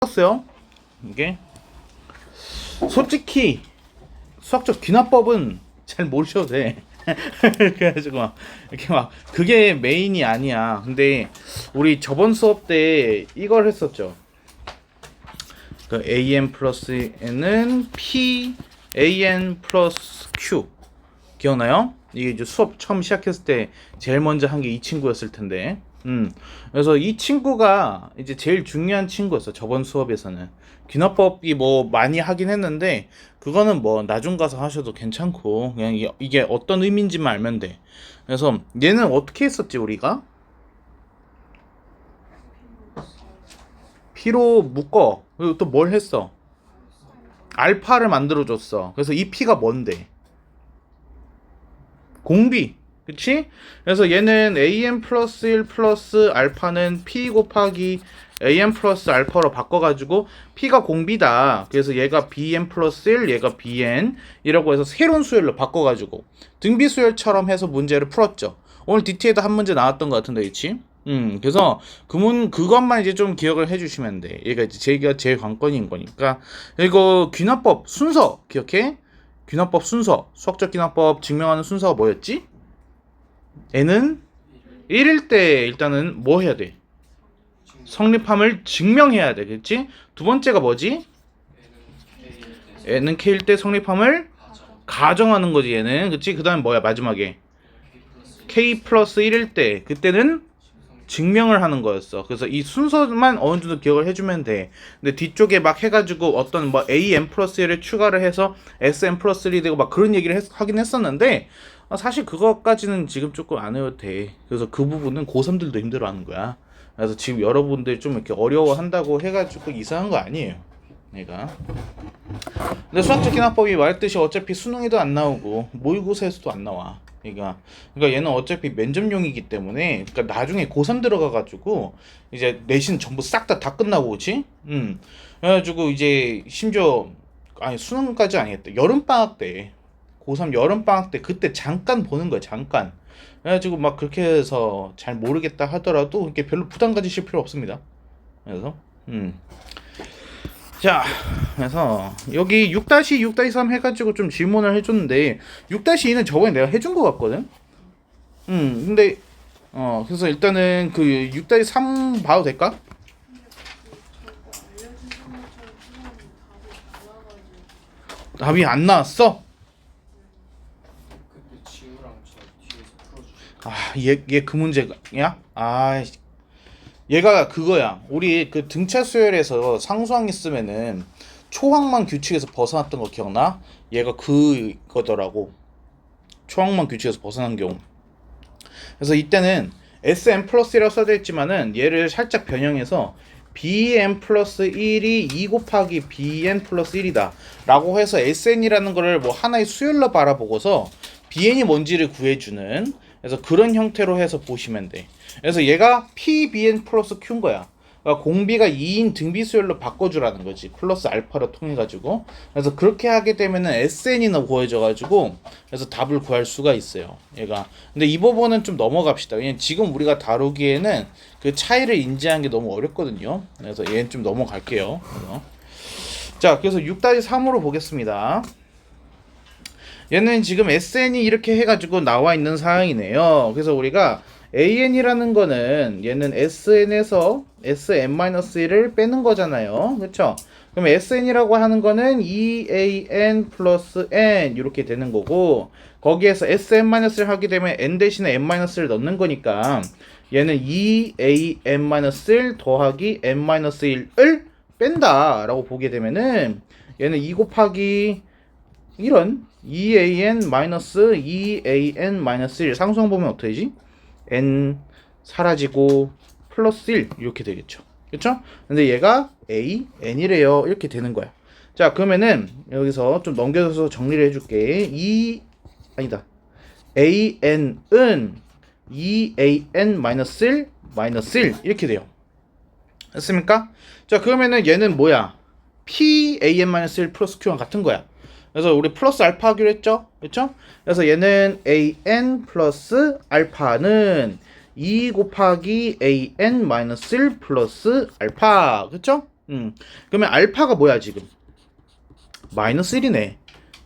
었어요 이게 솔직히 수학적 귀납법은 잘 모르셔도 돼. 그래가지고 막 이렇게 막 그게 메인이 아니야. 근데 우리 저번 수업 때 이걸 했었죠. 그 an 플러스 n은 p an 플러스 q 기억나요? 이게 이제 수업 처음 시작했을 때 제일 먼저 한 게 이 친구였을 텐데. 그래서 이 친구가 이제 제일 중요한 친구였어. 저번 수업에서는 귀납법이 뭐 많이 하긴 했는데 그거는 뭐 나중 가서 하셔도 괜찮고 그냥 이게 어떤 의미인지만 알면 돼. 그래서 얘는 어떻게 했었지 우리가? P로 묶어. 그리고 또 뭘 했어? 알파를 만들어줬어. 그래서 이 P가 뭔데? 공비. 그치? 그래서 얘는 an 플러스 1 플러스 알파는 p 곱하기 an 플러스 알파로 바꿔가지고 p가 공비다. 그래서 얘가 bn 플러스 1, 얘가 bn 이라고 해서 새로운 수열로 바꿔가지고 등비수열처럼 해서 문제를 풀었죠. 오늘 DT에도 한 문제 나왔던 것 같은데, 그치? 그래서 그것만 이제 좀 기억을 해주시면 돼. 얘가 이제 제가 제일 관건인 거니까. 이거 귀납법 순서 기억해? 귀납법 순서, 수학적 귀납법 증명하는 순서가 뭐였지? n은 1일 때 일단은 뭐 해야 돼? 성립함을 증명해야 돼. 그치? 두 번째가 뭐지? n은 k일 때 성립함을 가정하는 거지 얘는. 그치? 그 다음에 뭐야 마지막에? k 플러스 1일 때 그때는 증명을 하는 거였어. 그래서 이 순서만 어느 정도 기억을 해주면 돼. 근데 뒤쪽에 막 해가지고 어떤 뭐 an 플러스 1을 추가를 해서 sn 플러스 1이 되고 막 그런 얘기를 하긴 했었는데 사실 그것까지는 지금 조금 안 해도 돼. 그래서 그 부분은 고3들도 힘들어하는 거야. 그래서 지금 여러분들 좀 이렇게 어려워한다고 해가지고 이상한 거 아니에요. 내가. 근데 수학적 기납법이 말했듯이 어차피 수능에도 안 나오고 모의고사에서도 안 나와. 그러니까 얘는 어차피 면접용이기 때문에 그러니까 나중에 고3 들어가가지고 이제 내신 전부 싹 다 끝나고 그치? 그래가지고 이제 심지어 아니 수능까지 아니겠다. 여름방학 때 고3 여름방학 때 그때 잠깐 보는 거야 잠깐. 그래가지고 막 그렇게 해서 잘 모르겠다 하더라도 이렇게 별로 부담 가지실 필요 없습니다. 그래서 자, 그래서 여기 6-2-6-3 해가지고 좀 질문을 해줬는데 6-2는 저번에 내가 해준 것 같거든. 근데 그래서 일단은 그 6-3 봐도 될까? 답이 안 나왔어? 얘 그 문제야? 얘가 그거야. 우리 그 등차 수열에서 상수항 있으면은 초항만 규칙에서 벗어났던 거 기억나? 얘가 그거더라고. 초항만 규칙에서 벗어난 경우. 그래서 이때는 sn 플러스 1이라고 써져 있지만은 얘를 살짝 변형해서 bn 플러스 1이 2 곱하기 bn 플러스 1이다 라고 해서 sn이라는 거를 뭐 하나의 수열로 바라보고서 bn이 뭔지를 구해주는, 그래서 그런 형태로 해서 보시면 돼. 그래서 얘가 pbn 플러스 q인 거야. 그러니까 공비가 2인 등비수열로 바꿔주라는 거지. 플러스 알파로 통해가지고. 그래서 그렇게 하게 되면은 sn이나 구해져가지고 그래서 답을 구할 수가 있어요. 얘가. 근데 이 부분은 좀 넘어갑시다. 왜냐면 지금 우리가 다루기에는 그 차이를 인지하는 게 너무 어렵거든요. 그래서 얘는 좀 넘어갈게요. 자, 그래서 6-3으로 보겠습니다. 얘는 지금 sn이 이렇게 해가지고 나와 있는 사항이네요. 그래서 우리가 an이라는 거는 얘는 sn에서 sn-1을 빼는 거잖아요. 그쵸? 그럼 sn이라고 하는 거는 2an 플러스 n 이렇게 되는 거고, 거기에서 sn-을 하게 되면 n 대신에 n-를 넣는 거니까 얘는 2an-1 더하기 n-1을 뺀다 라고 보게 되면은 얘는 2 곱하기 이런 2an-2an-1 상수항 보면 어떻게 되지? n 사라지고 플러스 1 이렇게 되겠죠. 그쵸? 근데 얘가 a, n이래요. 이렇게 되는 거야. 자, 그러면은 여기서 좀 넘겨서 정리를 해줄게. an은 2an-1 1 이렇게 돼요. 됐습니까? 자, 그러면은 얘는 뭐야? pan-1 플러스 q랑 같은 거야. 그래서 우리 플러스 알파 하기로 했죠? 그렇죠? 그래서 얘는 an 플러스 알파는 2 곱하기 an 마이너스 1 플러스 알파. 그렇죠? 그러면 알파가 뭐야 지금? 마이너스 1이네.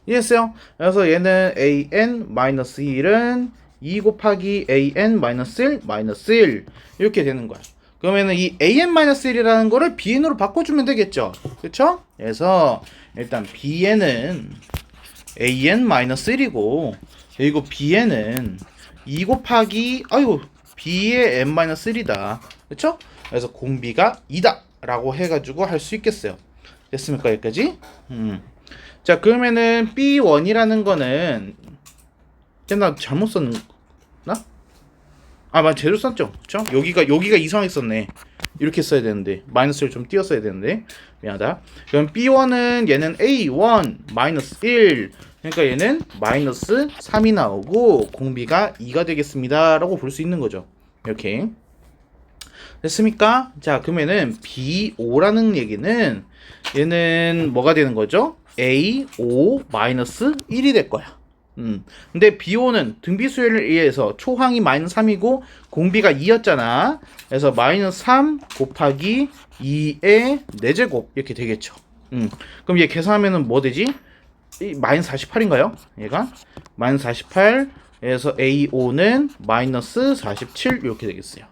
이해했어요? 그래서 얘는 an-1은 2 곱하기 an-1 마이너스 1 이렇게 되는 거야. 그러면은 이 an-1이라는 거를 bn으로 바꿔주면 되겠죠. 그쵸? 그래서 일단 bn은 an-1이고 그리고 bn은 2 곱하기 b의 n-1이다. 그쵸? 그래서 공비가 2다 라고 해가지고 할 수 있겠어요. 됐습니까? 여기까지? 자, 그러면은 B1이라는 거는 나 잘못 썼나? 맞 제대로 썼죠. 그쵸? 여기가 이상했었네. 이렇게 써야 되는데 마이너스를 좀 띄었어야 되는데 미안하다. 그럼 B1은 얘는 A1 마이너스 1 그러니까 얘는 마이너스 3이 나오고 공비가 2가 되겠습니다 라고 볼 수 있는 거죠. 이렇게 됐습니까? 자, 그러면은 B5라는 얘기는 얘는 뭐가 되는 거죠? A5-1이 될 거야. 근데 B5는 등비수열에 의해서 초항이 마이너스 3이고 공비가 2였잖아. 그래서 마이너스 3 곱하기 2의 4제곱 이렇게 되겠죠. 그럼 얘 계산하면은 뭐 되지? 마이너스 48인가요? 얘가 마이너스 48 그래서 A5는 마이너스 47 이렇게 되겠어요.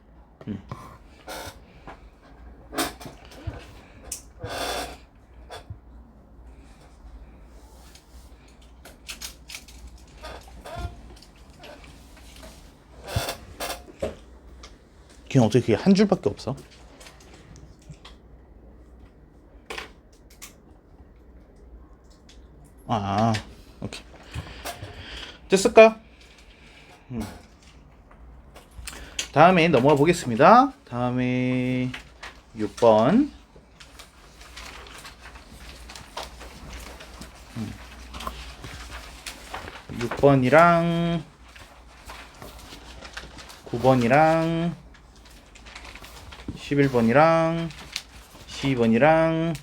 걔는 어떻게 그게 한 줄밖에 없어? 오케이. 됐을까요? 다음에 넘어가 보겠습니다. 다음에 6번. 6번이랑 9번이랑 11번이랑 12번이랑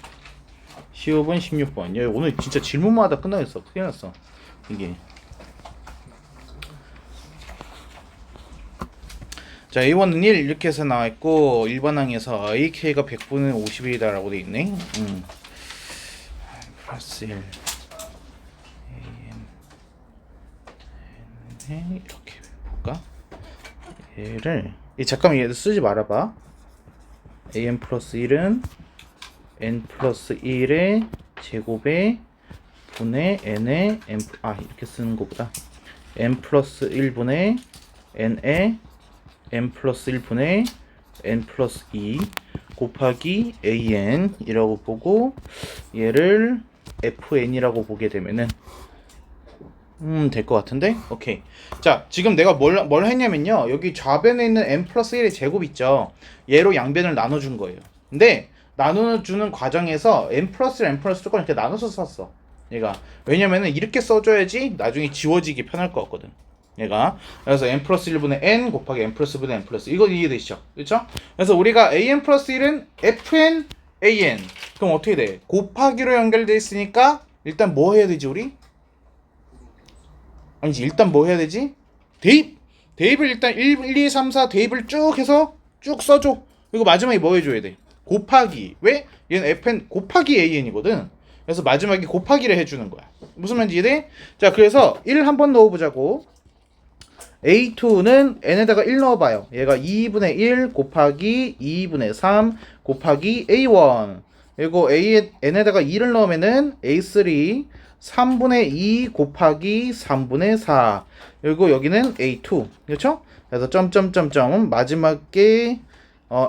15번, 16번. 야, 오늘 진짜 질문마다 끝나겠어. 큰일 났어. 이게. 자, A1은 1 이렇게 해서 나와있고 1번 항에서 AK가 100분의 50이다 라고 돼있네. 플러스 1 AM 이렇게 볼까? 얘를 잠깐만 얘도 쓰지 말아봐. AM 플러스 1은 n 플러스 1의 제곱에 분의 n의 n 이렇게 쓰는 것보다 n 플러스 1분의 n의 n 플러스 1분의 n 플러스 2 곱하기 an 이라고 보고 얘를 fn이라고 보게 되면은 될 것 같은데? 오케이. 자, 지금 내가 뭘 했냐면요. 여기 좌변에 있는 n 플러스 1의 제곱 있죠. 얘로 양변을 나눠준 거예요. 근데 나눠주는 과정에서 n 플러스 조금 이렇게 나눠서 썼어. 얘가. 왜냐면은 이렇게 써줘야지 나중에 지워지기 편할 것 같거든. 얘가. 그래서 n 플러스 1분의 n 곱하기 n 플러스 1분의 n 플러스. 이거 이해되시죠? 그렇죠? 그래서 우리가 an 플러스 1은 fn an. 그럼 어떻게 돼? 곱하기로 연결돼 있으니까 일단 뭐 해야 되지 우리? 아니지, 일단 뭐 해야 되지? 대입을 일단 1, 2, 3, 4 대입을 쭉 해서 쭉 써줘. 그리고 마지막에 뭐 해줘야 돼? 곱하기. 왜? 얘는 fn 곱하기 an이거든. 그래서 마지막에 곱하기를 해주는 거야. 무슨 말인지 이해돼? 자, 그래서 1 한번 넣어보자고. A2는 n에다가 1 넣어봐요. 얘가 2분의 1 곱하기 2분의 3 곱하기 A1. 그리고 n에다가 2를 넣으면은 A3 3분의 2 곱하기 3분의 4. 그리고 여기는 A2. 그렇죠? 그래서 점점점점 마지막에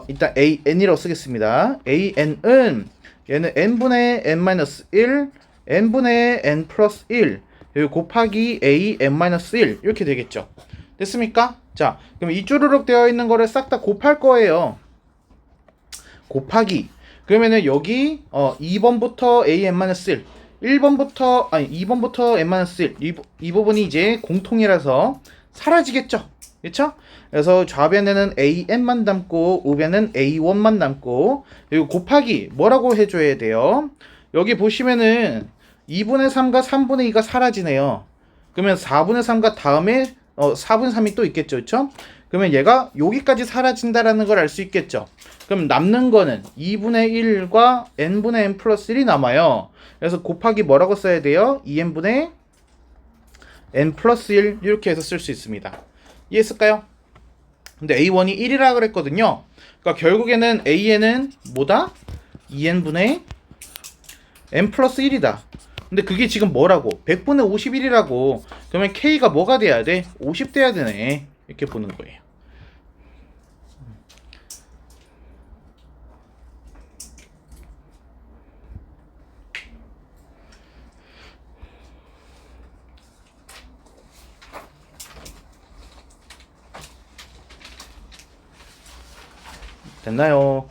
일단 AN이라고 쓰겠습니다. AN은 얘는 n분의 n-1 n분의 n 플러스 1 그리고 곱하기 AN-1 이렇게 되겠죠. 됐습니까? 자, 그럼 이 쭈르륵 되어 있는 거를 싹 다 곱할 거예요. 곱하기. 그러면은 여기 2번부터 AN-1 1번부터 2번부터 n-1 이 부분이 이제 공통이라서 사라지겠죠. 그렇죠? 그래서 좌변에는 an만 남고 우변은 a1만 남고 그리고 곱하기 뭐라고 해줘야 돼요? 여기 보시면은 2분의 3과 3분의 2가 사라지네요. 그러면 4분의 3과 다음에 4분의 3이 또 있겠죠. 그렇죠? 그러면 얘가 여기까지 사라진다라는 걸 알 수 있겠죠. 그럼 남는 거는 2분의 1과 n분의 n 플러스 1이 남아요. 그래서 곱하기 뭐라고 써야 돼요? 2n분의 n 플러스 1 이렇게 해서 쓸 수 있습니다. 이해했을까요? 근데 a1이 1이라 그랬거든요. 그러니까 결국에는 an은 뭐다? 2n분의 n 플러스 1이다. 근데 그게 지금 뭐라고? 100분의 51이라고. 그러면 k가 뭐가 돼야 돼? 50 돼야 되네. 이렇게 보는 거예요. 됐나요?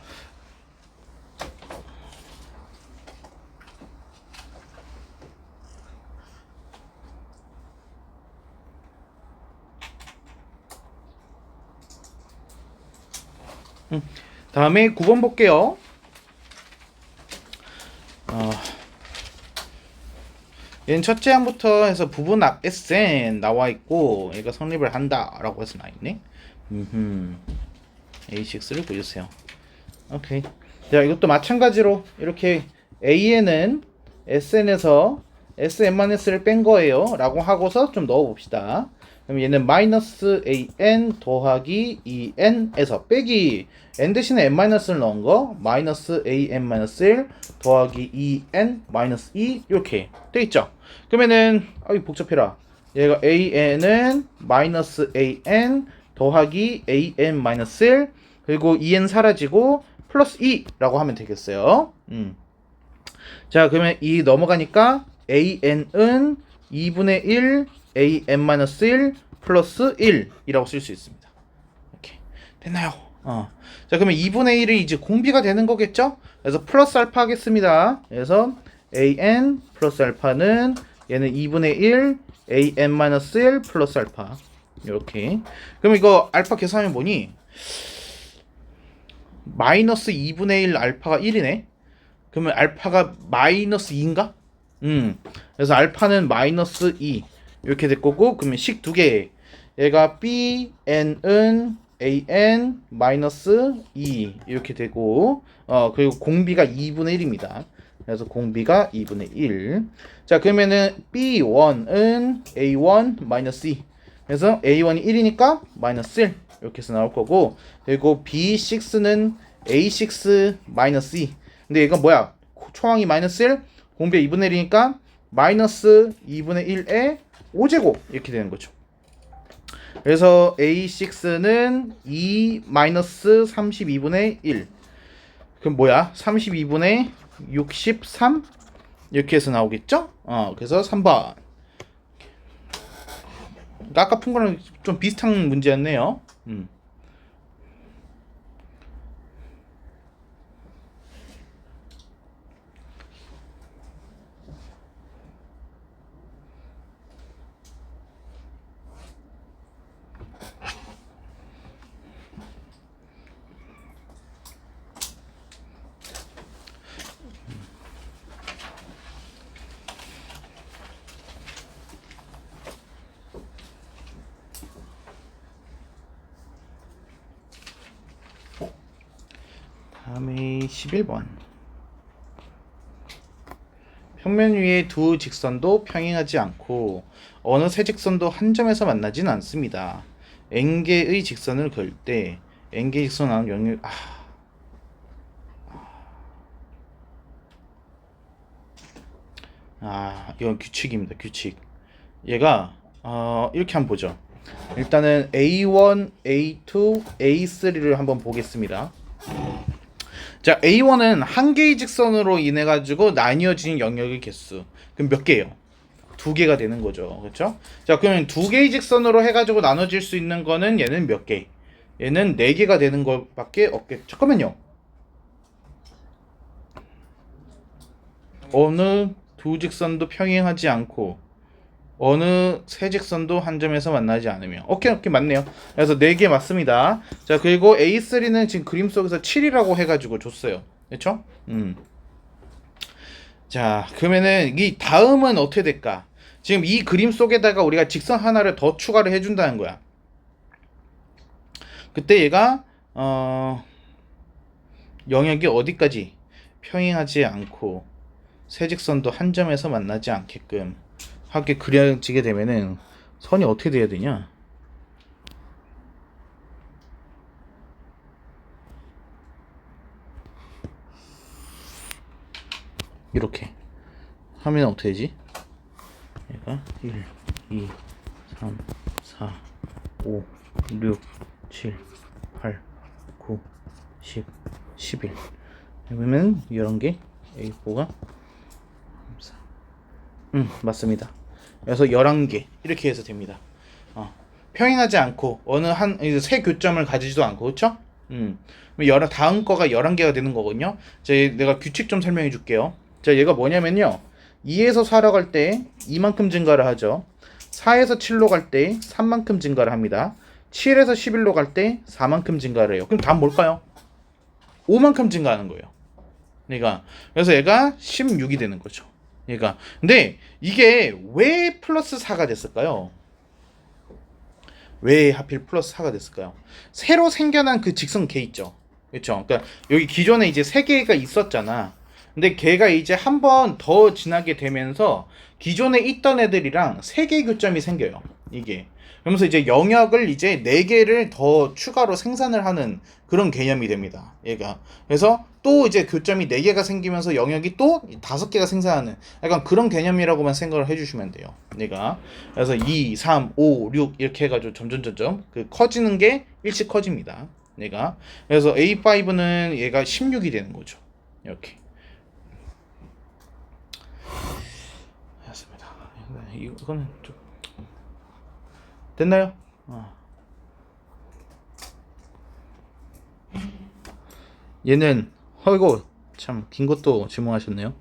다음에 9번 볼게요. 얘는 첫째 항부터 해서 부분 앞 SN 나와 있고 얘가 성립을 한다 라고 해서 나 있네. A6를 보여주세요. 오케이. 자, 이것도 마찬가지로 이렇게 AN은 SN에서 SN-를 뺀 거예요 라고 하고서 좀 넣어 봅시다. 그럼 얘는 마이너스 AN 더하기 EN에서 빼기 N 대신에 N-를 넣은 거 마이너스 AN-1 더하기 EN-2 이렇게 돼 있죠. 그러면은 복잡해라. 얘가 AN은 마이너스 AN 더하기 AN-1 그리고 EN 사라지고 플러스 2라고 하면 되겠어요. 자, 그러면 이 넘어가니까 AN은 2분의 1 AN-1 플러스 1이라고 쓸 수 있습니다. 이렇게 됐나요? 자, 그러면 2분의 1이 이제 공비가 되는 거겠죠? 그래서 플러스 알파 하겠습니다. 그래서 AN 플러스 알파는 얘는 2분의 1 AN-1 플러스 알파 이렇게. 그럼 이거 알파 계산하면 뭐니? 마이너스 2분의 1 알파가 1이네. 그러면 알파가 마이너스 2인가? 그래서 알파는 마이너스 2 이렇게 될 거고, 그러면 식 두 개. 얘가 BN은 AN 마이너스 2 이렇게 되고, 그리고 공비가 2분의 1입니다. 그래서 공비가 2분의 1. 자, 그러면은 B1은 A1 마이너스 2. 그래서 A1이 1이니까 마이너스 1 이렇게 해서 나올 거고, 그리고 B6는 A6 마이너스 2. 근데 이건 뭐야? 초항이 마이너스 1, 공비가 2분의 1이니까 마이너스 2분의 1의 5제곱 이렇게 되는 거죠. 그래서 A6는 2 마이너스 32분의 1. 그럼 뭐야? 32분의 63 이렇게 해서 나오겠죠? 그래서 3번. 아까 푼 거랑 좀 비슷한 문제였네요. 다음에 11번. 평면 위의 두 직선도 평행하지 않고 어느 세 직선도 한 점에서 만나진 않습니다. n개의 직선을 그을 때 n개 직선 나오는 영역 이건 규칙입니다. 규칙. 얘가 이렇게 한번 보죠. 일단은 A1, A2, A3를 한번 보겠습니다. 자, A1은 한 개의 직선으로 인해 가지고 나뉘어진 영역의 개수. 그럼 몇 개예요? 두 개가 되는 거죠. 그렇죠? 자, 그러면 두 개의 직선으로 해 가지고 나눠질 수 있는 거는 얘는 몇 개? 얘는 네 개가 되는 것밖에 없겠죠. 잠깐만요. 어느 두 직선도 평행하지 않고 어느 세 직선도 한 점에서 만나지 않으며. 오케이, 맞네요. 그래서 4개 맞습니다. 자, 그리고 A3는 지금 그림 속에서 7이라고 해가지고 줬어요. 그렇죠? 자, 그러면은 이 다음은 어떻게 될까? 지금 이 그림 속에다가 우리가 직선 하나를 더 추가를 해준다는 거야. 그때 얘가 영역이 어디까지 평행하지 않고 세직선도 한 점에서 만나지 않게끔 하게 그려지게 되면은 선이 어떻게 돼야 되냐? 이렇게 하면 어떻게 되지? 얘가 1, 2, 3, 4, 5, 6, 7, 8, 9, 10, 11. 그러면 이런 게 A4가 맞습니다. 그래서 11개 이렇게 해서 됩니다. 평행하지 않고 어느 한 세 교점을 가지지도 않고 그렇죠? 다음 거가 11개가 되는 거거든요. 자, 내가 규칙 좀 설명해 줄게요. 자, 얘가 뭐냐면요. 2에서 4로 갈 때 이만큼 증가를 하죠. 4에서 7로 갈 때 3만큼 증가를 합니다. 7에서 11로 갈 때 4만큼 증가를 해요. 그럼 답은 뭘까요? 5만큼 증가하는 거예요. 그래서 얘가 16이 되는 거죠. 근데 이게 왜 플러스 4가 됐을까요? 왜 하필 플러스 4가 됐을까요? 새로 생겨난 그 직선 개 있죠. 그렇죠? 그러니까 여기 기존에 이제 3개가 있었잖아. 근데 걔가 이제 한 번 더 지나게 되면서 기존에 있던 애들이랑 3개의 교점이 생겨요. 이게. 그러면서 이제 영역을 이제 4개를 더 추가로 생산을 하는 그런 개념이 됩니다. 얘가. 그래서 또 이제 교점이 4개가 생기면서 영역이 또 5개가 생산하는 약간 그런 개념이라고만 생각을 해주시면 돼요. 얘가. 그래서 2, 3, 5, 6 이렇게 해가지고 점점 그 커지는 게 일씩 커집니다. 얘가. 그래서 A5는 얘가 16이 되는 거죠. 이렇게. 됐습니다. 이거는 좀 됐나요? 얘는 아이고 참 긴 것도 질문하셨네요.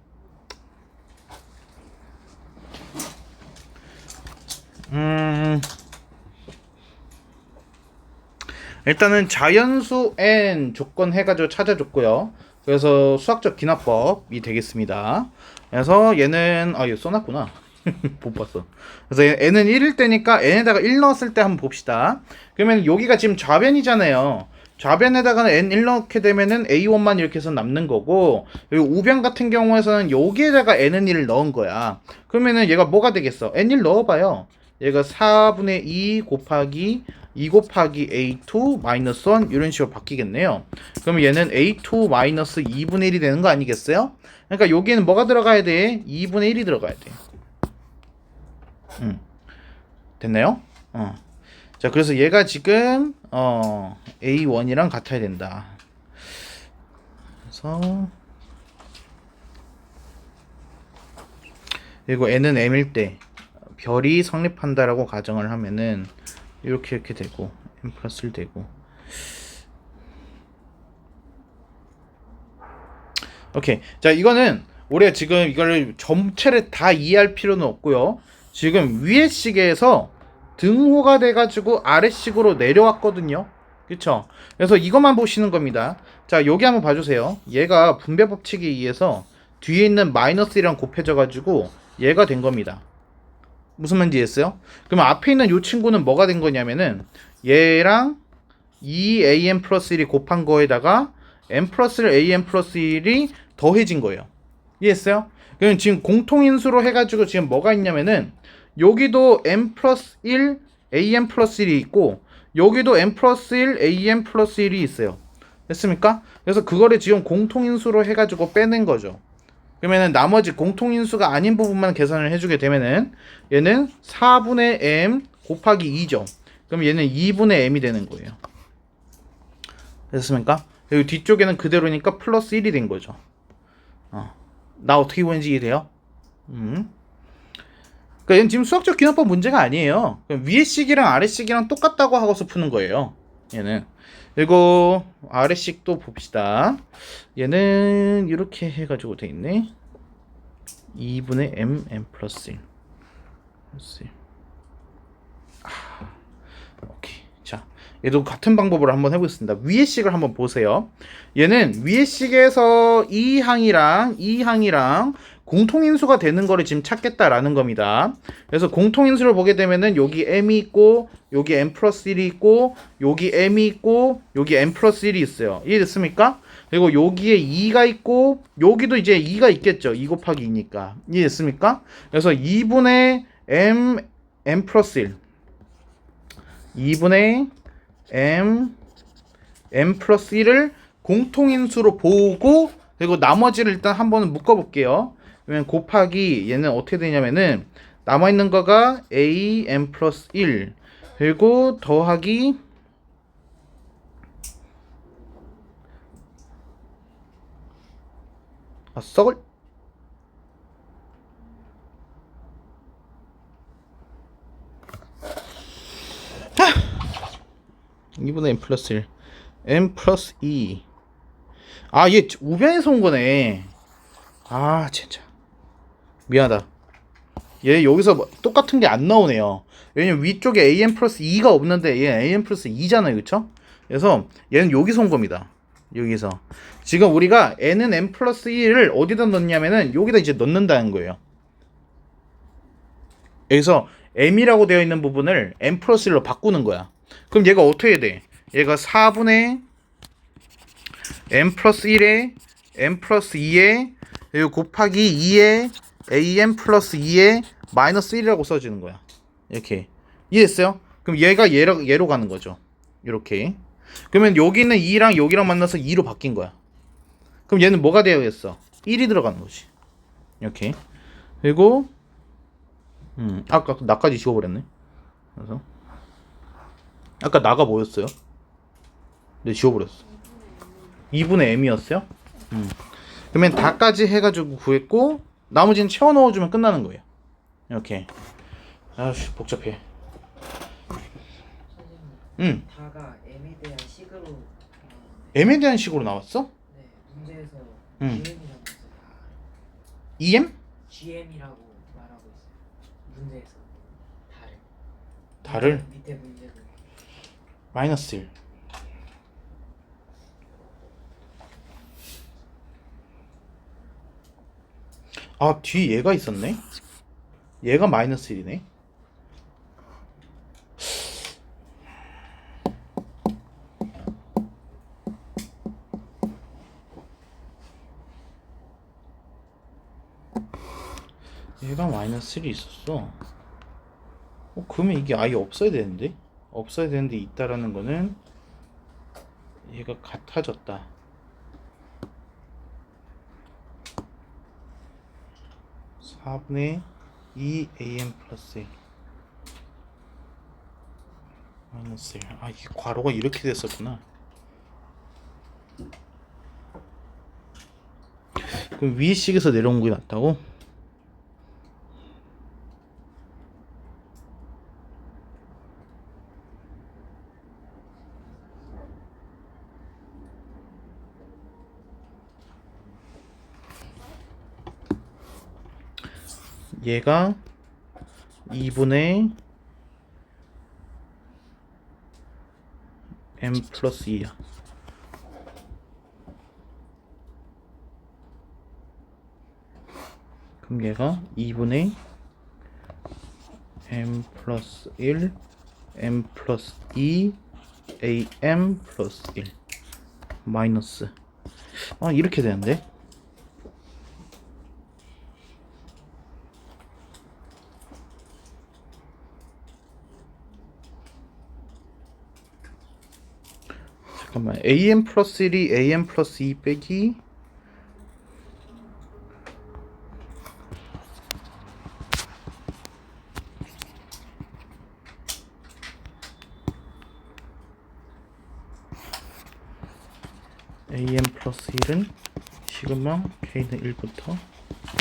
일단은 자연수 n 조건 해가지고 찾아줬고요. 그래서 수학적 기납법이 되겠습니다. 그래서 얘는 이거 써놨구나. 못 봤어. 그래서 n은 1일 때니까 n에다가 1 넣었을 때 한번 봅시다. 그러면 여기가 지금 좌변이잖아요. 좌변에다가는 n1 넣게 되면은 a1만 이렇게 해서 남는 거고, 여기 우변 같은 경우에서는 여기에다가 n은 1을 넣은 거야. 그러면은 얘가 뭐가 되겠어? n1 넣어봐요. 얘가 4분의 2 곱하기 2 곱하기 a2 마이너스 1 이런 식으로 바뀌겠네요. 그러면 얘는 a2 마이너스 2분의 1이 되는 거 아니겠어요? 그러니까 여기는 뭐가 들어가야 돼? 2분의 1이 들어가야 돼. 됐나요? 자, 그래서 얘가 지금 A1이랑 같아야 된다. 그래서 그리고 n은 m일 때 별이 성립한다라고 가정을 하면은 이렇게 되고 m 플러스 1 되고. 오케이. 자, 이거는 우리가 지금 이거를 전체를 다 이해할 필요는 없고요. 지금 위의 식에서 등호가 돼가지고 아래식으로 내려왔거든요. 그쵸? 그래서 이것만 보시는 겁니다. 자, 여기 한번 봐주세요. 얘가 분배 법칙에 의해서 뒤에 있는 마이너스 1이랑 곱해져가지고 얘가 된 겁니다. 무슨 말인지 이해했어요? 그러면 앞에 있는 이 친구는 뭐가 된 거냐면은 얘랑 2am 플러스 1이 곱한 거에다가 m 플러스 1 am 플러스 1이 더해진 거예요. 이해했어요? 그럼 지금 공통인수로 해가지고 지금 뭐가 있냐면은 여기도 m 플러스 1 am 플러스 1이 있고 여기도 m 플러스 1 am 플러스 1이 있어요. 됐습니까? 그래서 그거를 지금 공통인수로 해가지고 빼낸 거죠. 그러면은 나머지 공통인수가 아닌 부분만 계산을 해주게 되면은 얘는 4분의 m 곱하기 2죠. 그럼 얘는 2분의 m이 되는 거예요. 됐습니까? 여기 뒤쪽에는 그대로니까 플러스 1이 된 거죠. 나 어떻게 보는지 이해돼요? 그러니까 얘는 지금 수학적 기납법 문제가 아니에요. 위에 식이랑 아래 식이랑 똑같다고 하고서 푸는 거예요. 얘는. 그리고 아래 식도 봅시다. 얘는 이렇게 해가지고 돼 있네. 2분의 m 플러스 1. 오케이. 자, 얘도 같은 방법으로 한번 해보겠습니다. 위의 식을 한번 보세요. 얘는 위의 식에서 이 항이랑 공통인수가 되는 거를 지금 찾겠다라는 겁니다. 그래서 공통인수를 보게 되면은 여기 m이 있고 여기 m 플러스 1이 있고 여기 m이 있고 여기 m 플러스 1이 있어요. 이해됐습니까? 그리고 여기에 2가 있고 여기도 이제 2가 있겠죠. 2 곱하기 2니까. 이해됐습니까? 그래서 2분의 m 플러스 1 2분의 m 플러스 1을 공통인수로 보고 그리고 나머지를 일단 한번 묶어볼게요. 그러면 곱하기 얘는 어떻게 되냐면은 남아있는 거가 a m 플러스 1 그리고 더하기 썩을 2분의 m 플러스 1 m 플러스 2 아, 얘 우변에서 온 거네. 아, 진짜. 미안하다. 얘 여기서 뭐 똑같은 게 안 나오네요. 왜냐면 위쪽에 am 플러스 2가 없는데 얘 am 플러스 2잖아요. 그쵸? 그래서 얘는 여기서 온 겁니다. 여기서. 지금 우리가 n은 m 플러스 1을 어디다 넣냐면은 여기다 이제 넣는다는 거예요. 여기서 m이라고 되어 있는 부분을 m 플러스 1로 바꾸는 거야. 그럼 얘가 어떻게 돼? 얘가 4분의 m 플러스 1에 m 플러스 2에 그리고 곱하기 2에 am 플러스 2에 마이너스 1이라고 써지는 거야. 이렇게. 이해했어요? 그럼 얘가 얘로 가는 거죠. 이렇게. 그러면 여기는 2랑 여기랑 만나서 2로 바뀐 거야. 그럼 얘는 뭐가 되어야겠어? 1이 들어가는 거지. 이렇게. 그리고 아까 나까지 지워버렸네. 그래서 아까 나가 뭐였어요? 네, 지워버렸어. 2분의 m이었어요? 그러면 다까지 해가지고 구했고 나머지는 채워 넣어주면 끝나는 거예요. 이렇게. 아씨 복잡해. 다가 m에 대한 식으로 m에 대한 식으로 나왔어? 네, 문제에서 음. GM이라고 했어요. em? GM이라고 말하고 있어요. 문제에서 달을 밑에 문제는 마이너스 1. 아, 뒤에 얘가 있었네? 얘가 마이너스 1이네? 얘가 마이너스 1이 있었어. 그러면 이게 아예 없어야 되는데? 없어야 되는데 있다라는 거는 얘가 같아졌다. (4분의 2 am 플러스 1) 마이너스 1. 아, 이게 괄호가 이렇게 됐었구나. 그럼 위에 식에서 내려온 게 낫다고? 얘가 2분의 m 플러스 2야. 그럼 얘가 2분의 m 플러스 1 m 플러스 2 am 플러스 1 마이너스. 아, 이렇게 되는데? 잠깐만. am 플러스 1이 am 플러스 2 빼기 am 플러스 1은 시그마 k는 1부터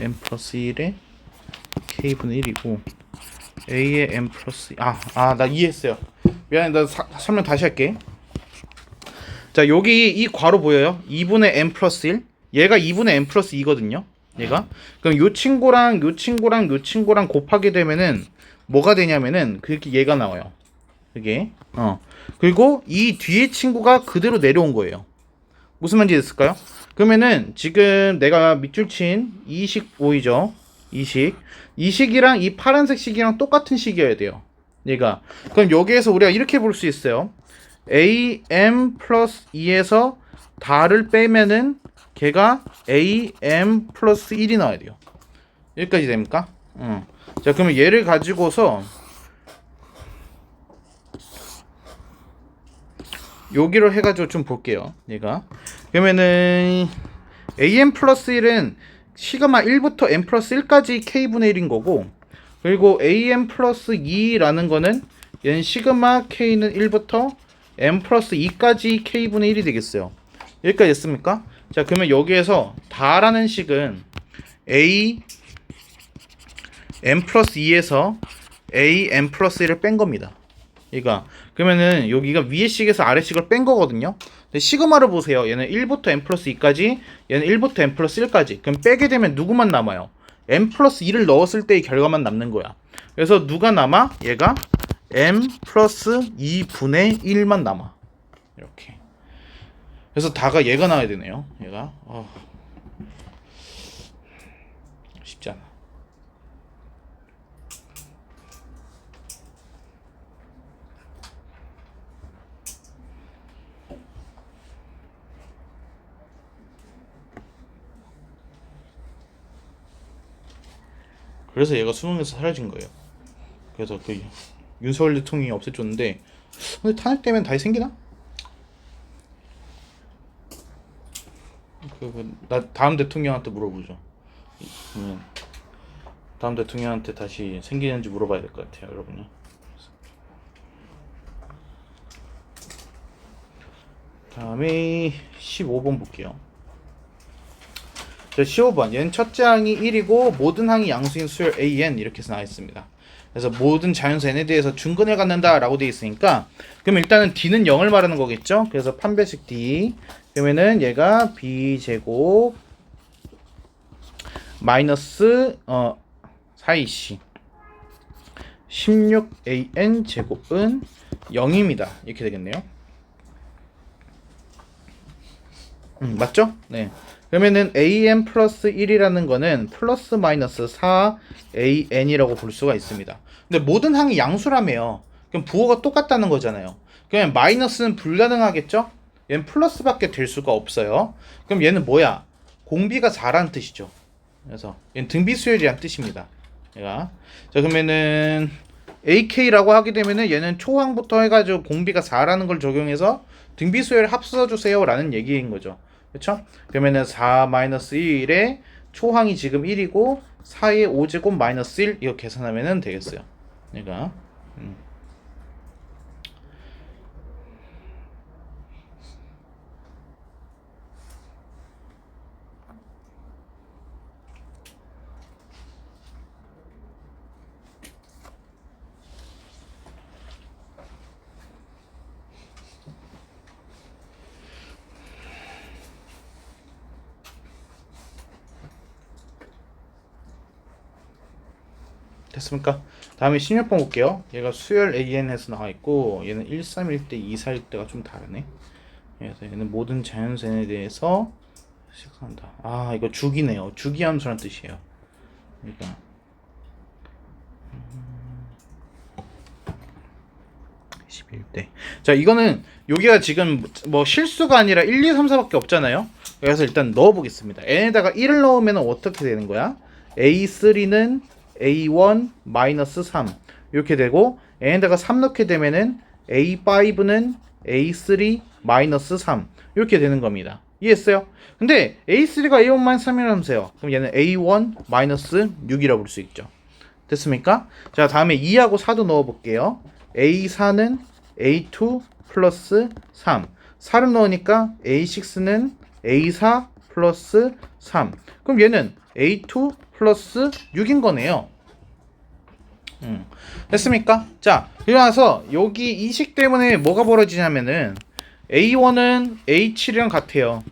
m 플러스 1에 k분의 1이고 a의 m 플러스 나 이해했어요. 미안해. 나 설명 다시 할게. 자, 여기 이 괄호 보여요? 2분의 m 플러스 1. 얘가 2분의 m 플러스 2거든요. 얘가. 그럼 요 친구랑 요 친구랑 요 친구랑 곱하게 되면은 뭐가 되냐면은 그렇게 얘가 나와요. 그게. 그리고 이 뒤에 친구가 그대로 내려온 거예요. 무슨 말인지 됐을까요? 그러면은 지금 내가 밑줄 친 이 식 보이죠? 이 식이랑 이 파란색 식이랑 똑같은 식이어야 돼요. 얘가. 그럼 여기에서 우리가 이렇게 볼 수 있어요. am 플러스 2에서 다를 빼면은 걔가 am 플러스 1이 나와야 돼요. 여기까지 됩니까? 자, 그러면 얘를 가지고서 여기로 해가지고 좀 볼게요. 얘가. 그러면은 am 플러스 1은 시그마 1부터 m 플러스 1까지 k분의 1인 거고, 그리고 am 플러스 2라는 거는 얘는 시그마 k는 1부터 m 플러스 2까지 k분의 1이 되겠어요. 여기까지 됐습니까? 자, 그러면 여기에서 다라는 식은 a m 플러스 2에서 a m 플러스 1을 뺀 겁니다. 얘가. 그러면은 여기가 위의 식에서 아래 식을 뺀 거거든요. 근데 시그마를 보세요. 얘는 1부터 m 플러스 2까지, 얘는 1부터 m 플러스 1까지. 그럼 빼게 되면 누구만 남아요? m 플러스 2를 넣었을 때의 결과만 남는 거야. 그래서 누가 남아? 얘가 m 플러스 2분의 1만 남아. 이렇게. 그래서 다가 얘가 나와야 되네요. 얘가. 쉽지 않아. 그래서 얘가 수능에서 사라진 거예요. 그래서 그 윤석열 대통령이 없애줬는데, 근데 탄핵 되면 다시 생기나? 나 다음 대통령한테 물어보죠. 다음 대통령한테 다시 생기는지 물어봐야 될 것 같아요, 여러분이. 다음에 15번 볼게요. 자, 15번. 얘는 첫째 항이 1이고 모든 항이 양수인 수열 an 이렇게 해서 나와 있습니다. 그래서 모든 자연수 n에 대해서 중근을 갖는다 라고 되어 있으니까, 그럼 일단은 d는 0을 말하는 거겠죠. 그래서 판별식 d 그러면은 얘가 b제곱 마이너스 4ac 16an 제곱은 0입니다. 이렇게 되겠네요. 맞죠? 네. 그러면은 am 플러스 1이라는 거는 플러스 마이너스 4an이라고 볼 수가 있습니다. 근데 모든 항이 양수라며요. 그럼 부호가 똑같다는 거잖아요. 그러면 마이너스는 불가능하겠죠? 얘는 플러스밖에 될 수가 없어요. 그럼 얘는 뭐야? 공비가 4라는 뜻이죠. 그래서 얘는 등비수열이란 뜻입니다. 얘가. 자, 그러면은 ak라고 하게 되면은 얘는 초항부터 해가지고 공비가 4라는 걸 적용해서 등비수열 합쳐주세요 라는 얘기인 거죠. 그렇죠? 그러면은 4-1에 초항이 지금 1이고 4의 5제곱 마이너스 1 이거 계산하면 되겠어요. 그러니까 됐습니까? 다음에 16번 볼게요. 얘가 수열 AN에서 나와 있고 얘는 131 때 241 때가 좀 다르네. 그래서 얘는 모든 자연수에 대해서 시작한다. 아, 이거 주기네요. 주기함수란 뜻이에요. 그러니까 21대. 자, 이거는 여기가 지금 뭐 실수가 아니라 1, 2, 3, 4밖에 없잖아요. 그래서 일단 넣어 보겠습니다. n에다가 1을 넣으면 어떻게 되는 거야? a3는 a1 마이너스 3 이렇게 되고, n에다가 3 넣게 되면은 a5는 a3 마이너스 3 이렇게 되는 겁니다. 이해했어요? 근데 a3가 a1 마이너스 3이라면서요. 그럼 얘는 a1 마이너스 6이라고 볼 수 있죠. 됐습니까? 자, 다음에 2하고 4도 넣어 볼게요. a4는 a2 플러스 3 4를 넣으니까 a6는 a4 플러스 3 그럼 얘는 a2 플러스 6인 거네요. 됐습니까? 자, 그러면서 여기 이 식 때문에 뭐가 벌어지냐면은 A1은 A7이랑 같아요.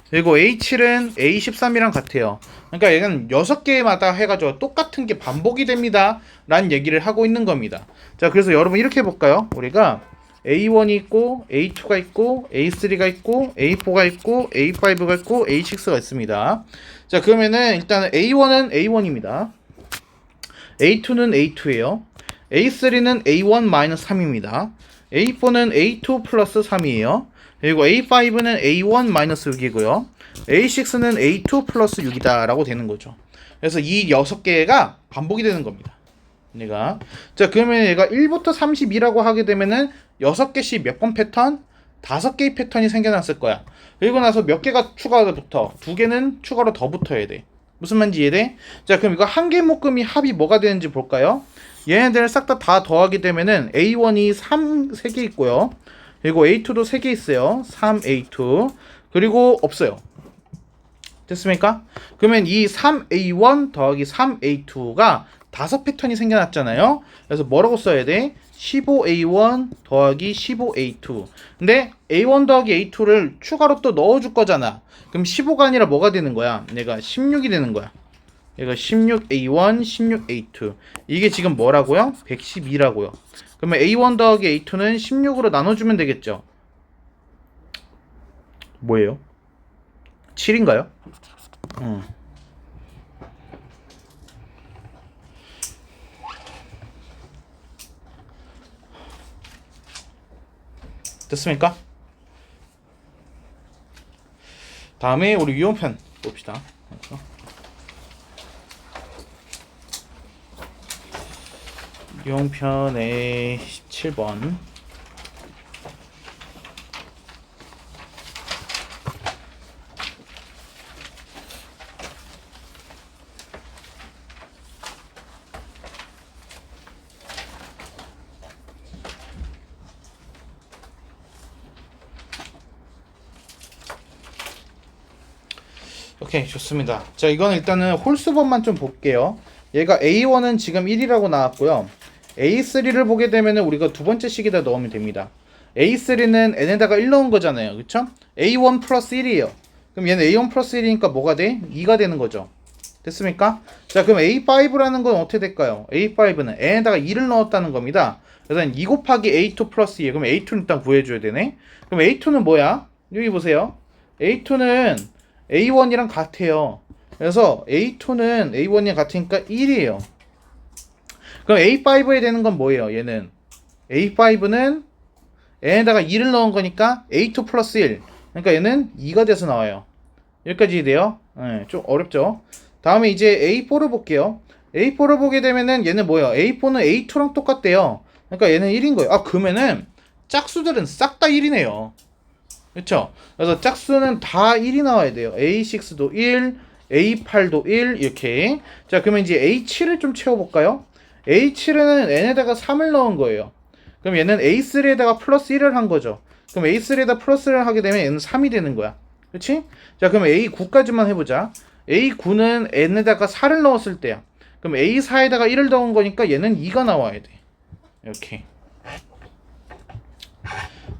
그리고 A7은 A13이랑 같아요. 그러니까 얘는 6개마다 해가지고 똑같은 게 반복이 됩니다 라는 얘기를 하고 있는 겁니다. 자, 그래서 여러분 이렇게 해볼까요? 우리가 A1이 있고 A2가 있고 A3가 있고 A4가 있고 A5가 있고 A6가 있습니다. 자, 그러면은 일단은 A1은 A1입니다. A2는 A2예요. A3는 A1-3입니다. A4는 A2 플러스 3이에요. 그리고 A5는 A1-6이고요. A6는 A2 플러스 6이다 라고 되는 거죠. 그래서 이 6개가 반복이 되는 겁니다. 얘가. 자, 그러면 얘가 1부터 32라고 하게 되면은 6개씩 몇 번 패턴? 5개의 패턴이 생겨났을 거야. 그리고 나서 몇 개가 추가로 붙어? 2개는 추가로 더 붙어야 돼. 무슨 말인지 이해돼? 자, 그럼 이거 한 개 묶음이 합이 뭐가 되는지 볼까요? 얘네들을 싹 다 더하게 되면은 A1이 3개 있고요. 그리고 A2도 3개 있어요. 3A2. 그리고 없어요. 됐습니까? 그러면 이 3A1 더하기 3A2가 5패턴이 생겨났잖아요. 그래서 뭐라고 써야 돼? 15A1 더하기 15A2. 근데 A1 더하기 A2를 추가로 또 넣어줄 거잖아. 그럼 15가 아니라 뭐가 되는 거야? 얘가 16이 되는 거야. 얘가 16A1, 16A2. 이게 지금 뭐라고요? 112라고요. 그러면 A1 더하기 A2는 16으로 나눠주면 되겠죠? 뭐예요? 7인가요? 됐습니까? 다음에 우리 유형편 봅시다. 유형편의 17번. 오케이, 좋습니다. 자, 이건 일단은 홀수번만 좀 볼게요. 얘가 A1은 지금 1이라고 나왔고요. A3를 보게 되면은 우리가 두 번째 식에다 넣으면 됩니다. A3는 n에다가 1 넣은 거잖아요. 그쵸? A1 플러스 1이에요. 그럼 얘는 A1 플러스 1이니까 뭐가 돼? 2가 되는 거죠. 됐습니까? 자, 그럼 A5라는 건 어떻게 될까요? A5는 n에다가 2를 넣었다는 겁니다. 그래서 2 곱하기 A2 플러스 2. 그럼 A2는 일단 구해줘야 되네. 그럼 A2는 뭐야? 여기 보세요. A2는 A1이랑 같아요. 그래서 A2는 A1이랑 같으니까 1이에요. 그럼 A5에 되는 건 뭐예요? 얘는 A5는 n에다가 2를 넣은 거니까 A2 플러스 1. 그러니까 얘는 2가 돼서 나와요. 여기까지 돼요? 네, 좀 어렵죠? 다음에 이제 A4를 볼게요. A4를 보게 되면은 얘는 뭐예요? A4는 A2랑 똑같대요. 그러니까 얘는 1인 거예요. 아, 그러면은 짝수들은 싹 다 1이네요. 그쵸? 그래서 짝수는 다 1이 나와야 돼요. A6도 1, A8도 1 이렇게. 자, 그러면 이제 A7을 좀 채워볼까요? A7은 n에다가 3을 넣은 거예요. 그럼 얘는 A3에다가 플러스 1을 한 거죠. 그럼 A3에다 플러스를 하게 되면 얘는 3이 되는 거야. 그치? 자, 그럼 A9까지만 해보자. A9는 n에다가 4를 넣었을 때야. 그럼 A4에다가 1을 넣은 거니까 얘는 2가 나와야 돼. 이렇게.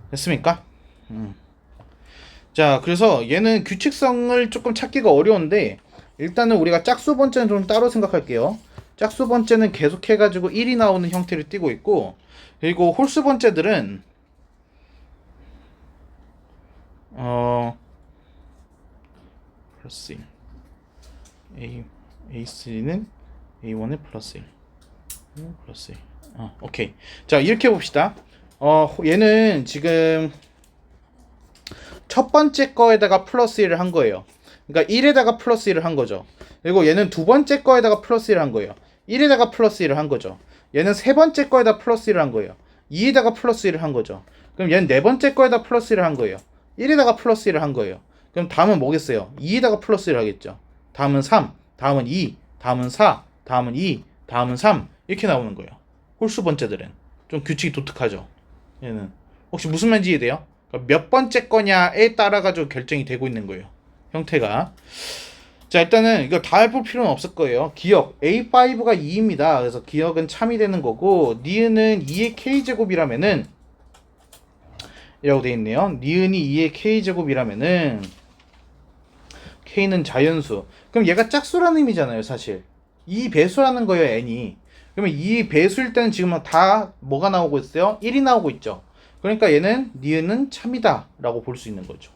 됐습니까? 자, 그래서 얘는 규칙성을 조금 찾기가 어려운데 일단은 우리가 짝수 번째는 좀 따로 생각할게요. 짝수 번째는 계속 해가지고 1이 나오는 형태를 띠고 있고, 그리고 홀수 번째들은 플러스 1 A3는 A1에 플러스 1 플러스 1 오케이. 자, 이렇게 봅시다. 얘는 지금 첫 번째 거에다가 플러스 1을 한 거예요. 그러니까 1에다가 플러스 1을 한 거죠. 그리고 얘는 두 번째 거에다가 플러스 1을 한 거예요. 1에다가 플러스 1을 한 거죠. 얘는 세 번째 거에다 플러스 1을 한 거예요. 2에다가 플러스 1을 한 거죠. 그럼 얘는 네 번째 거에다 플러스 1을 한 거예요. 1에다가 플러스 1을 한 거예요. 그럼 다음은 뭐겠어요? 2에다가 플러스 1을 하겠죠. 다음은 3, 다음은 2, 다음은 4, 다음은 2, 다음은 3 이렇게 나오는 거예요. 홀수 번째들은 좀 규칙이 독특하죠. 얘는 혹시 무슨 말인지 이해돼요? 그러니까 몇 번째 거냐에 따라 가지고 결정이 되고 있는 거예요. 형태가. 자, 일단은 이거 다 해볼 필요는 없을 거예요. 기억 A5가 2입니다. 그래서 기억은 참이 되는 거고, 니은은 2의 K제곱이라면은 이라고 되어 있네요. 니은이 2의 K제곱이라면은 K는 자연수. 그럼 얘가 짝수라는 의미잖아요, 사실. 2 배수라는 거예요, n이. 그러면 2 배수일 때는 지금 다 뭐가 나오고 있어요? 1이 나오고 있죠. 그러니까 얘는 니은은 참이다 라고 볼 수 있는 거죠.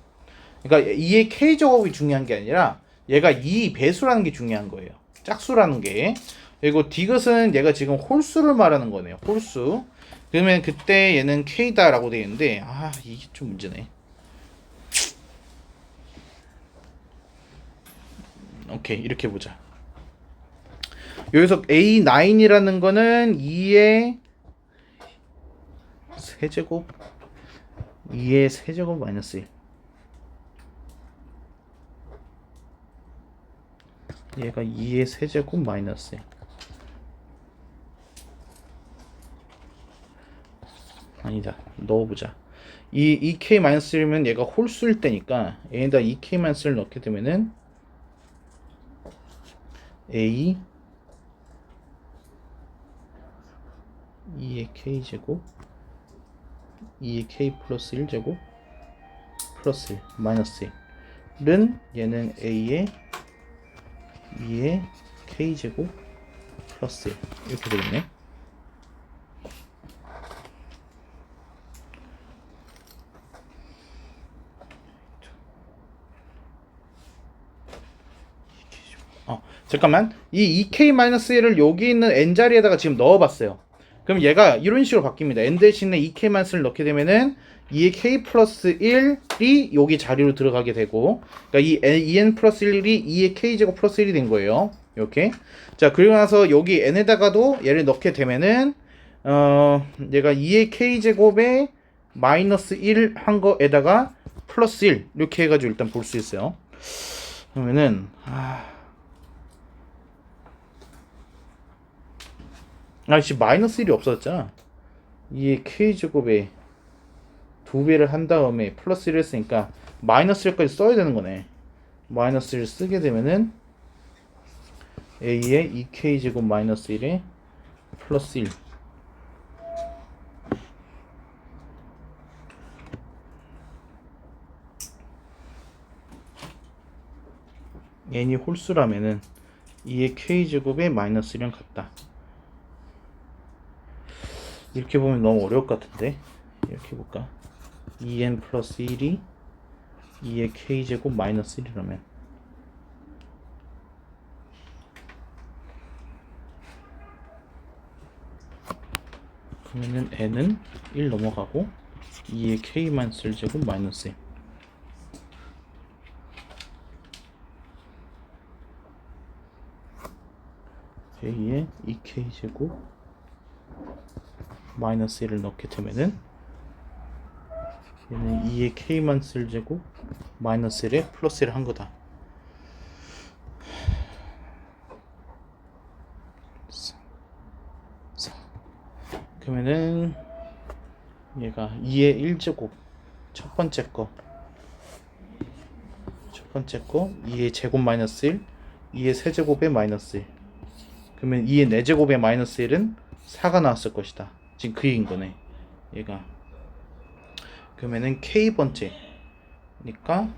그러니까 2의 k제곱이 중요한 게 아니라 얘가 2 배수라는 게 중요한 거예요. 짝수라는 게. 그리고 디귿은 얘가 지금 홀수를 말하는 거네요. 홀수. 그러면 그때 얘는 k다 라고 되어 있는데 이게 좀 문제네. 오케이, 이렇게 보자. 여기서 A9이라는 거는 2의 세제곱 2의 세제곱 마이너스 1. 얘가 2의 세제곱 마이너스 1. 아니다, 넣어보자. 이 2k-1면 얘가 홀수일 때니까 A에다 2k-1을 넣게 되면은 A 2의 k제곱 2의 k 플러스 1제곱 플러스 1 마이너스 1은 얘는 A의 2의 k제곱 플러스 1 이렇게 되겠네. 잠깐만, 이 2k-1을 여기 있는 n자리에다가 지금 넣어봤어요. 그럼 얘가 이런 식으로 바뀝니다. n 대신에 2k-1을 넣게 되면은 2의 k 플러스 1이 여기 자리로 들어가게 되고, 그러니까 이 2n 플러스 1이 2의 k제곱 플러스 1이 된 거예요. 이렇게. 자, 그리고 나서 여기 n에다가도 얘를 넣게 되면은 얘가 2의 k제곱에 마이너스 1 한 거에다가 플러스 1 이렇게 해가지고 일단 볼 수 있어요. 그러면은 지금 마이너스 1이 없어졌잖아. 2의 k제곱에 2배를 한 다음에 플러스 1을 했으니까 마이너스 1까지 써야 되는 거네. 마이너스 1을 쓰게 되면은 a의 2k제곱 마이너스 1에 플러스 1. n이 홀수라면은 2의 k제곱에 마이너스 1이랑 같다. 이렇게 보면 너무 어려울 것 같은데 이렇게 볼까? 2n 플러스 1이 2의 k제곱 마이너스 1이라면 그러면은 n은 1 넘어가고 2의 k 마이너스 1제곱 마이너스 1. a의 2k제곱 마이너스 1을 넣게 되면은 얘는 2의 k마이너스 1제곱 마이너스 1에 플러스 1을 한 거다. 그러면은 얘가 2의 1제곱 첫 번째 거 2의 제곱 마이너스 1 2의 세제곱에 마이너스 1. 그러면 2의 4제곱에 마이너스 1은 4가 나왔을 것이다. 지금 그 얘기인 거네. 얘가. 그러면은 k번째. 니까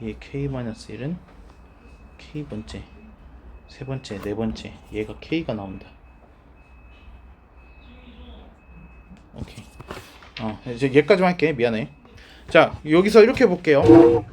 얘 k-1은 k번째. 세 번째, 네 번째. 얘가 k가 나온다. 오케이. 이제 얘까지만 할게. 미안해. 자, 여기서 이렇게 볼게요.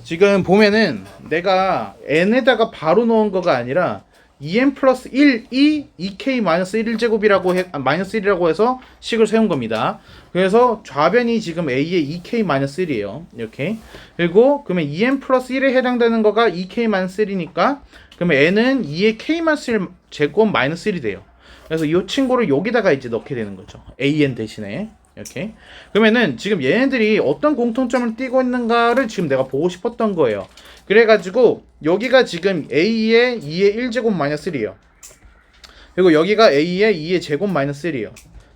지금 보면은 내가 n에다가 바로 넣은 거가 아니라 2n 플러스 1이 2k 마이너스 1제곱이라고 마이너스 1이라고 해서 식을 세운 겁니다. 그래서 좌변이 지금 a의 2k 마이너스 1이에요. 이렇게. 그리고 그러면 2n 플러스 1에 해당되는 거가 2k 마이너스 1이니까 그러면 n은 2의 k 마이너스 1 제곱 마이너스 1이 돼요. 그래서 이 친구를 여기다가 이제 넣게 되는 거죠. an 대신에. 이렇게. 그러면은 지금 얘네들이 어떤 공통점을 띠고 있는가를 지금 내가 보고 싶었던 거예요. 그래가지고 여기가 지금 a의 2의 1제곱 마이너스 1이에요. 그리고 여기가 a의 2의 제곱 마이너스 1이에요.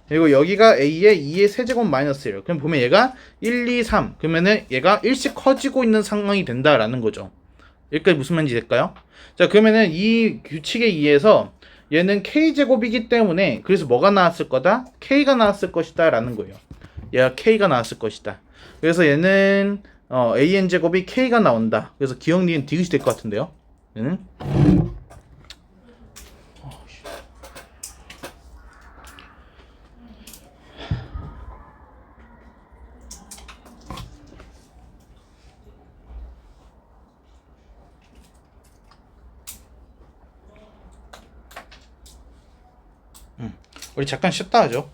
그리고 여기가 a의 2의 세제곱 마이너스 1이에요. 그럼 보면 얘가 1, 2, 3 그러면은 얘가 1씩 커지고 있는 상황이 된다라는 거죠. 여기까지 무슨 말인지 될까요? 자, 그러면은 이 규칙에 의해서 얘는 k제곱이기 때문에 그래서 뭐가 나왔을 거다? k가 나왔을 것이다 라는 거예요. 얘가 k가 나왔을 것이다. 그래서 얘는 an제곱이 k가 나온다. 그래서 기억 니은 디귿이 될 것 같은데요. 얘는 우리 잠깐 쉬었다 하죠.